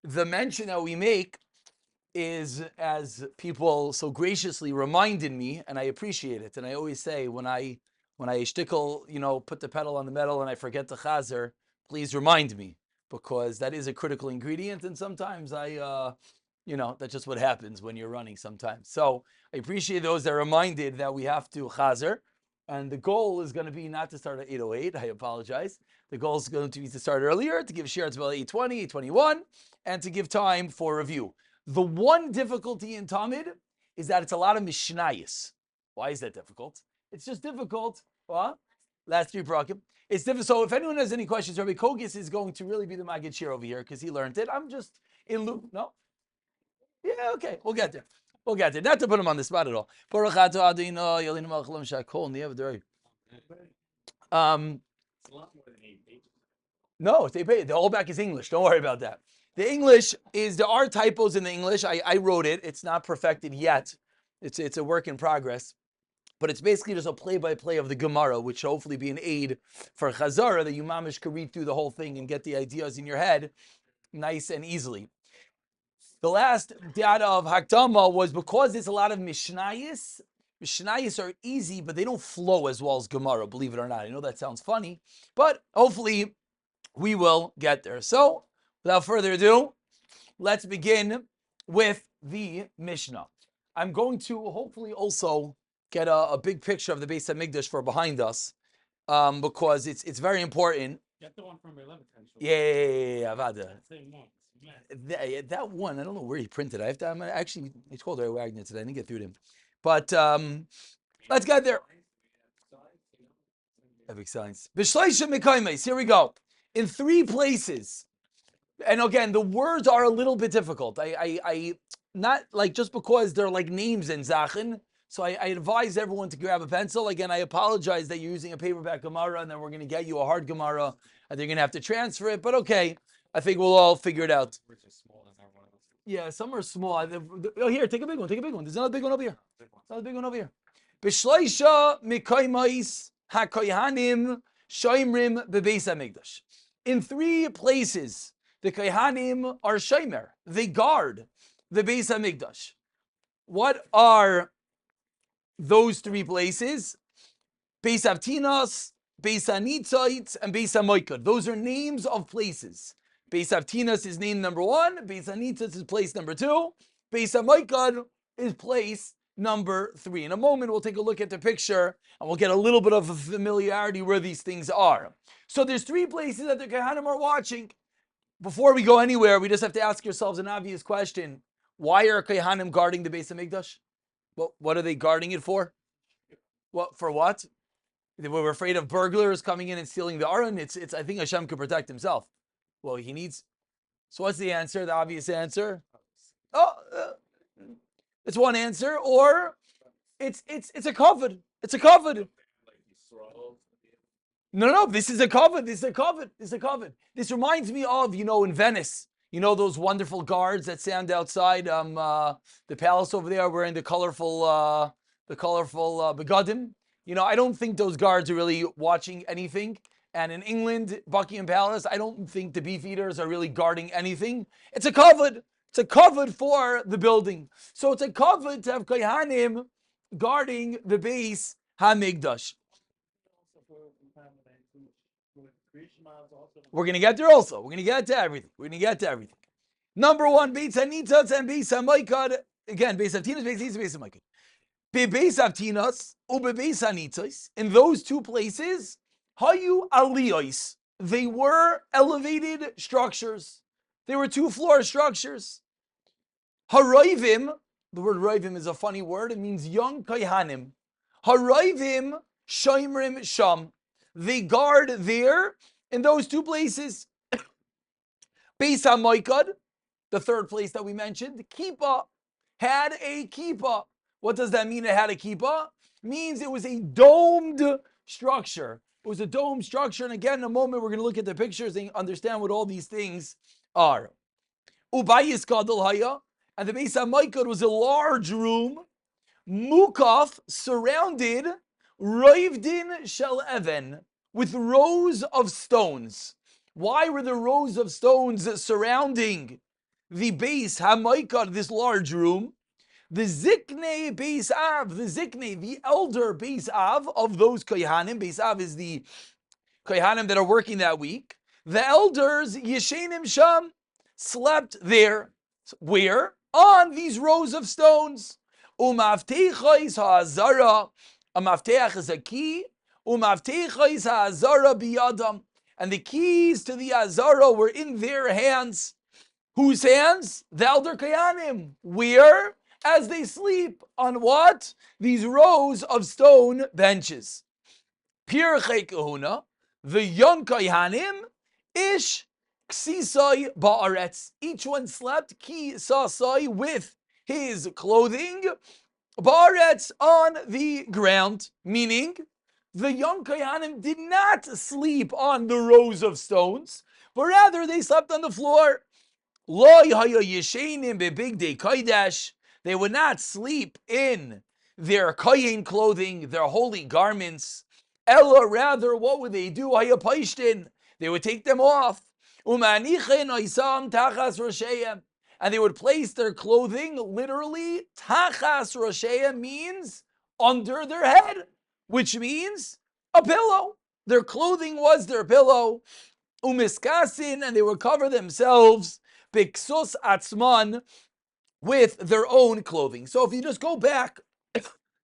the mention that we make is, as people so graciously reminded me, and I appreciate it. And I always say when I shtickle, put the pedal on the metal and I forget the chazer, please remind me, because that is a critical ingredient. And sometimes that's just what happens when you're running sometimes. So I appreciate those that are reminded that we have to chazer. And the goal is going to be not to start at 8:08. I apologize. The goal is going to be to start earlier, to give shares about 8:20, 8:21, and to give time for review. The one difficulty in Tamid is that it's a lot of mishnayos. Why is that difficult? It's just difficult. What? Last three brakim. It's difficult. So if anyone has any questions, Rabbi Kogis is going to really be the Maggid Shir over here because he learned it. I'm just in loop. No? Yeah, okay. We'll get there. We'll get there. Not to put him on the spot at all. No, the whole back is English. Don't worry about that. The English there are typos in the English. I wrote it. It's not perfected yet. It's a work in progress. But it's basically just a play-by-play of the Gemara, which should hopefully be an aid for Chazara, that you mamish can read through the whole thing and get the ideas in your head nice and easily. The last data of Hakdama was because there's a lot of Mishnayos. Mishnayos are easy, but they don't flow as well as Gemara, believe it or not. I know that sounds funny, but hopefully we will get there. So, without further ado, let's begin with the Mishnah. I'm going to hopefully also get a big picture of the Beis HaMikdash for behind us, because it's very important. Get the one from 11th. Yeah, Avada. Same one. That one, I don't know where he printed it. I'm actually, I called Ray Wagner today. I didn't get through to him. But let's get there. Epic science. Here we go. In three places. And again, the words are a little bit difficult. I not like just because they're like names in Zachin. So I advise everyone to grab a pencil. Again, I apologize that you're using a paperback Gemara and then we're going to get you a hard Gemara and you're going to have to transfer it. But okay, I think we'll all figure it out. Yeah, some are small. Oh, here, take a big one. Take a big one. There's another big one over here. Another big one over here. B'shleisha mikaymais hakoyhanim shoimrim bebeis hamikdash. In three places, the koyhanim are shomer. They guard the Beis Hamikdash. What are those three places? Beis Avtinas, Beis Hanitzait, and Beis Hamoikad. Those are names of places. Beis Avtinas is name number one. Beis Hanitzait is place number two. Beis Hamoikad is place number three. In a moment, we'll take a look at the picture and we'll get a little bit of a familiarity where these things are. So there's three places that the Kohanim are watching. Before we go anywhere, we just have to ask yourselves an obvious question. Why are Kohanim guarding the Beis Hamikdash? What are they guarding it for? For what? They were afraid of burglars coming in and stealing the Aron. I think Hashem could protect himself. Well, he needs. So what's the answer? The obvious answer? It's one answer, or it's a covet. It's a covet. No. This is a covet. This is a covet. This is a covet. This reminds me of, in Venice. Those wonderful guards that stand outside the palace over there wearing the colorful begadim. I don't think those guards are really watching anything. And in England, Buckingham Palace, I don't think the beef eaters are really guarding anything. It's a covet. It's a covet for the building. So it's a covet to have Kohanim guarding the Beis HaMikdash. We're going to get there also. We're going to get to everything. Number one, Beis Hanitzat and Beis Hamoikad. Again, Beis Avtinas, Beis Hanitzat, Beis Hamoikad. Beis Avtinas, Beis Hanitzat. In those two places, Hayu Aliyos. They were elevated structures. They were 2-floor structures. Haroivim, the word Roivim is a funny word. It means young Kohanim. Haroivim Shoimrim Sham. They guard there in those two places. Beis HaMoikad, the third place that we mentioned, Kippah, had a kippah. What does that mean, it had a kippah? It means it was a domed structure. It was a domed structure. And again, in a moment, we're going to look at the pictures and understand what all these things are. Ubayis Gadol Haya, and the Beis HaMoikad was a large room, Mukaf, surrounded, Roivdin Shel Even, with rows of stones. Why were the rows of stones surrounding the base hamaikad, this large room, the ziknei beis av, the ziknei, the elder beis av of those kohanim. Beis av is the kohanim that are working that week. The elders yeshenim sham slept there. Where? On these rows of stones. Umavteichos ha'azara. A mafteach is a key. Umavteichos ha'azara biyadam. And the keys to the azara were in their hands. Whose hands? The elder kohanim. Where? As they sleep on what? These rows of stone benches. Pirchei kahuna, the young kohanim, ish ksisai ba'aretz. Each one slept ki sasai with his clothing ba'aretz on the ground. Meaning, the young kohanim did not sleep on the rows of stones, but rather they slept on the floor. Lo haya yeshenim bebigdei kodesh. They would not sleep in their kohen clothing, their holy garments. Ella, rather, what would they do? Haya paishtin. They would take them off. Umanichen oisam tachas rosheim. And they would place their clothing, literally, tachas rosheim means under their head, which means a pillow. Their clothing was their pillow. Umiskasin, and they would cover themselves, biksus atzman, with their own clothing. So if you just go back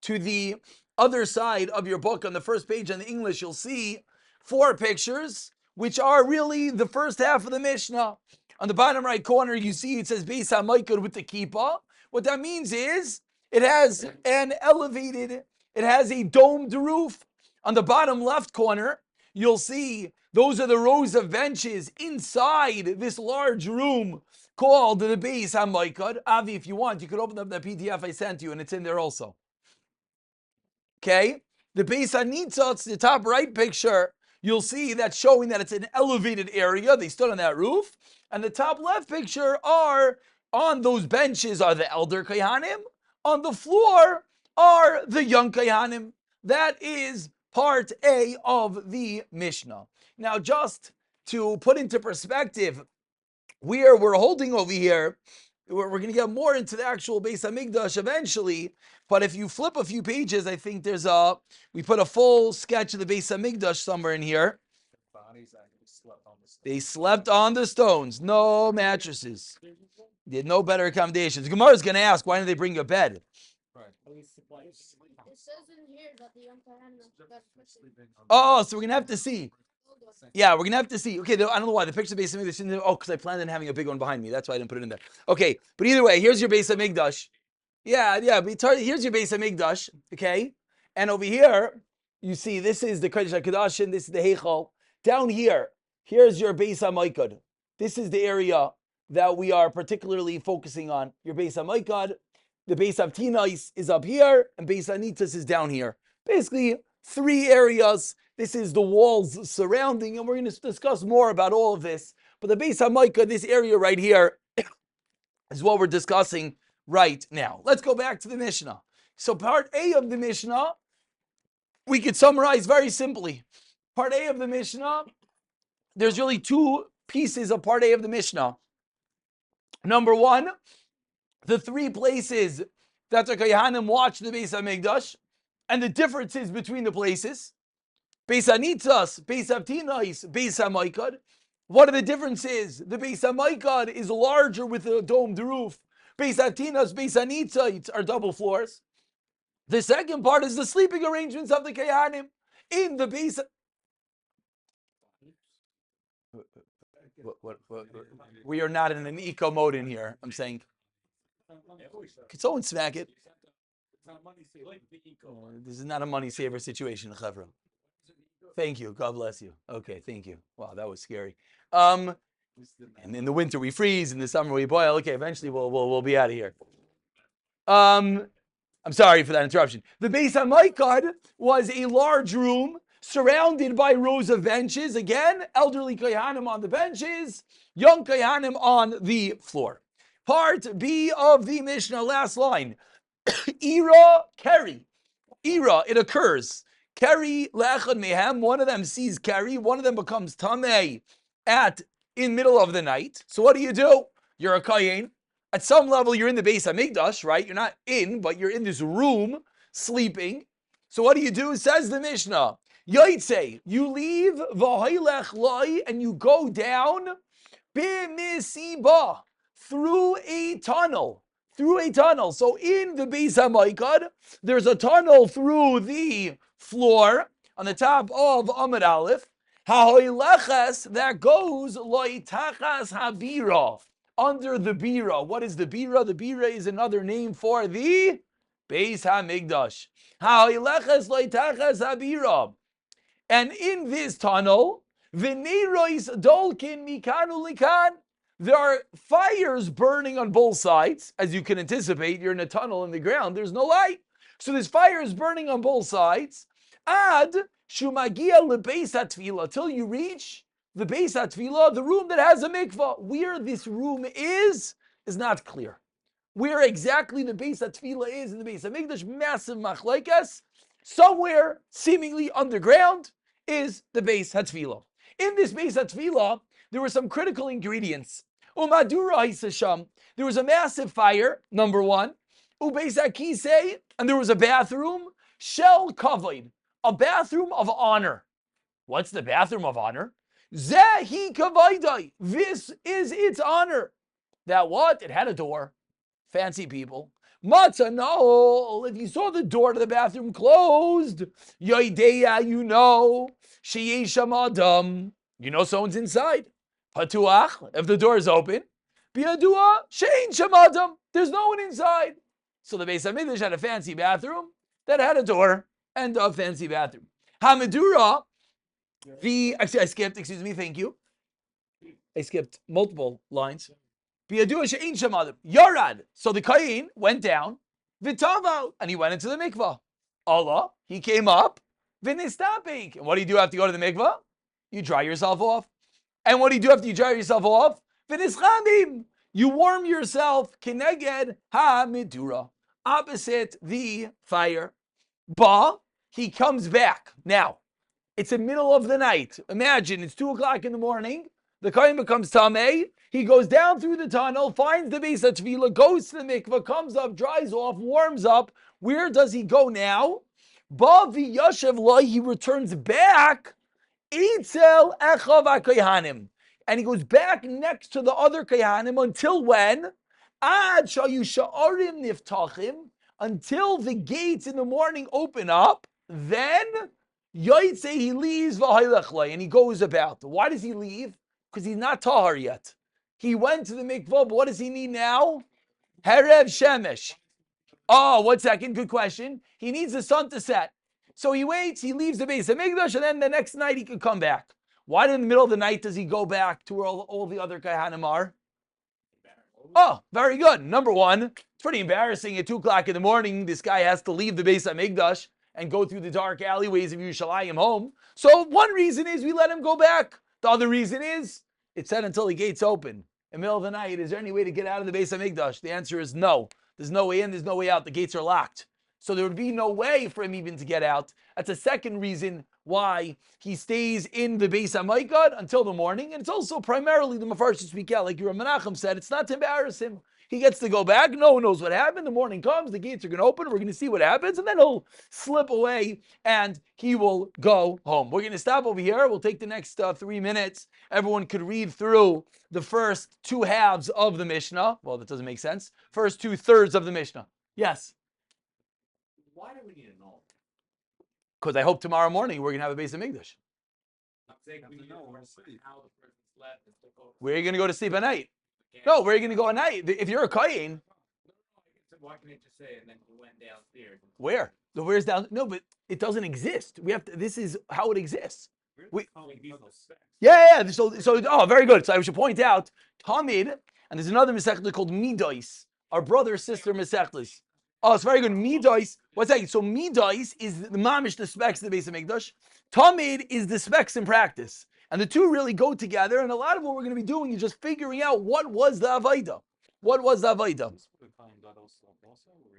to the other side of your book on the first page on the English, you'll see 4 pictures, which are really the first half of the Mishnah. On the bottom right corner, you see it says Beis HaMaikod with the kippah. What that means is it has a domed roof. On the bottom left corner, you'll see those are the rows of benches inside this large room called the Beis HaMaikod. Avi, if you want, you could open up that PDF I sent you, and it's in there also. Okay? The Beis HaNitzotz, the top right picture, you'll see that's showing that it's an elevated area. They stood on that roof. And the top left picture are, on those benches are the elder kohanim. On the floor are the young kohanim. That is part A of the Mishnah. Now, just to put into perspective where we're holding over here, we're going to get more into the actual Beis HaMikdash eventually, but if you flip a few pages, I think we put a full sketch of the Beis HaMikdash somewhere in here. They slept on the stones, no mattresses. They had no better accommodations. Gemara is going to ask, why didn't they bring you a bed? It says in here that the young Oh, so we're going to have to see. Yeah, we're going to have to see. Okay, I don't know why. The picture of Beis HaMikdash in there. Oh, because I planned on having a big one behind me. That's why I didn't put it in there. Okay, but either way, here's your Beis HaMikdash. Yeah, but here's your Beis HaMikdash, okay? And over here, you see, this is the Kodesh HaKodashim, this is the Heichal. Down here, here's your Beis HaMaikod. This is the area that we are particularly focusing on. Your Beis HaMaikod, the Beis HaTinais is up here, and Beis HaNitzos is down here. Basically, 3 areas. This is the walls surrounding, and we're going to discuss more about all of this. But the Beis HaMaikod, this area right here, is what we're discussing right now. Let's go back to the Mishnah. So part A of the Mishnah, we could summarize very simply. Part A of the Mishnah, there's really 2 pieces of part A of the Mishnah. Number 1, the 3 places that the Kohanim watch the Beis HaMikdash, and the differences between the places. Beis HaNitzos, Beis HaTinais, Beis HaMaikod. What are the differences? The Beis HaMaikod is larger with a domed roof. Beis HaTinais, Beis HaNitzos are double floors. The second part is the sleeping arrangements of the Kohanim in the Beis. What? We are not in an eco mode in here. I'm saying. Could someone smack it? This is not a money saver situation, Chevra. Thank you. God bless you. Okay, thank you. Wow, that was scary. And in the winter we freeze, in the summer we boil. Okay, eventually we'll be out of here. I'm sorry for that interruption. The Beis HaMaikod was a large room surrounded by rows of benches. Again, elderly kohanim on the benches, young kohanim on the floor. Part B of the Mishnah, last line. Ira, Keri. Ira, it occurs. Keri le'echad mehem, one of them sees Keri, one of them becomes tamei in middle of the night. So what do? You're a Kayin. At some level, you're in the Beis Hamikdash, right? You're not in, but you're in this room sleeping. So what do? It says the Mishnah. Yoitze, you leave v'hoilech loi, and you go down b'misiba, through a tunnel. Through a tunnel. So in the Beis HaMaikad, there's a tunnel through the floor on the top of Amud Aleph. Ha'hoileches, that goes loitachas habira, under the bira. What is the bira? The bira is another name for the Beis HaMikdash. Ha'hoileches loitachas habira. And in this tunnel, v'neirois dolkin mikanu likan, there are fires burning on both sides. As you can anticipate, you're in a tunnel in the ground, there's no light. So there's fires burning on both sides. Ad shumagia lebeis hatfila, till you reach the beis hatfila, the room that has a mikvah. Where this room is not clear. Where exactly the Beis HaTfilah is in the Beis HaMikdash, massive machlekes. Somewhere seemingly underground is the Beis HaTfilah. In this Beis HaTfilah, there were some critical ingredients. Umadura Hisasham, there was a massive fire, number one. Ubeis HaKisei, and there was a bathroom. Shel Kavod, a bathroom of honor. What's the bathroom of honor? Zehi Kavaydai, this is its honor. That what? It had a door. Fancy people. Matzah, no. If you saw the door to the bathroom closed, Yoideya, you know. Sheyesham Adam, you know someone's inside. Patuach, if the door is open. Biadua, Shein Shamadam, there's no one inside. So the Beis HaMikdash had a fancy bathroom that had a door and a fancy bathroom. Hamadura, actually I skipped, excuse me, thank you. I skipped multiple lines. Yarad. So the Kayin went down, Vitava, and he went into the mikvah. Allah, he came up, Vinistapik. And what do you do after you go to the mikvah? You dry yourself off. And what do you do after you dry yourself off? Vinischamim. You warm yourself, Kineged ha-midura, opposite the fire. Ba, he comes back. Now, it's the middle of the night. Imagine, it's 2 o'clock in the morning. The Kohen becomes Tameh. He goes down through the tunnel, finds the Beis HaTfilah, goes to the mikveh, comes up, dries off, warms up. Where does he go now? Ba v'yashev lo, he returns back. Eitzel echav ha'kohanim. And he goes back next to the other kohanim until when? Ad shayu sha'arim niftachim, until the gates in the morning open up. Then Yoitze, he leaves v'haylech, and he goes about. Why does he leave? Because he's not tahar yet. He went to the mikvah, but what does he need now? Herev shemesh. Oh, 1 second, good question. He needs the sun to set. So he waits, he leaves the Beis HaMikdash, and then the next night he could come back. Why in the middle of the night does he go back to where all the other Kohanim are? Oh, very good. Number one, it's pretty embarrassing at 2 o'clock in the morning. This guy has to leave the Beis HaMikdash and go through the dark alleyways of Yerushalayim home. So one reason is we let him go back. The other reason is it said until the gates open. In the middle of the night, is there any way to get out of the Beis HaMikdash? The answer is no. There's no way in, there's no way out. The gates are locked. So there would be no way for him even to get out. That's a second reason why he stays in the Beis HaMikdash until the morning. And it's also primarily the Mefarshim speak out, like Yerusha Menachem said, it's not to embarrass him. He gets to go back. No one knows what happened. The morning comes, the gates are going to open. We're going to see what happens. And then he'll slip away and he will go home. We're going to stop over here. We'll take the next 3 minutes. Everyone could read through the first 2 halves of the Mishnah. Well, that doesn't make sense. First 2/3 of the Mishnah. Yes? Why do we need an altar? Because I hope tomorrow morning we're going to have a Beis HaMikdash. I'm saying we need how the person slept and took over. Where are you going to go to sleep at night? No, where are you going to go at night? If you're a Kohen, Why can't it just say, and then he went downstairs? where? The where's down? No, but it doesn't exist. We have to. This is how it exists. Yeah. So, oh, very good. So I should point out Tamid, and there's another Mesechtah called Midos, our brother sister Mesechtahs. Oh, it's very good. Midos. What's that? So Midos is the mamish, the specs of the Beis HaMikdash. Tamid is the specs in practice. And the two really go together, and a lot of what we're going to be doing is just figuring out what was the Avaida. What was the Avaida?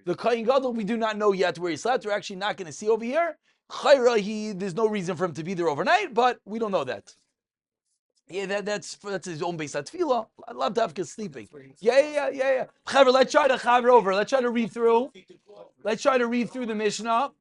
The Kohen Gadol, we do not know yet where he slept. We're actually not going to see over here. Chayra, there's no reason for him to be there overnight, but we don't know that. Yeah, that's his own base. Tefillah. I love to have kids sleeping. Yeah. Chaver, let's try to chaver over. Let's try to read through. Let's try to read through the Mishnah.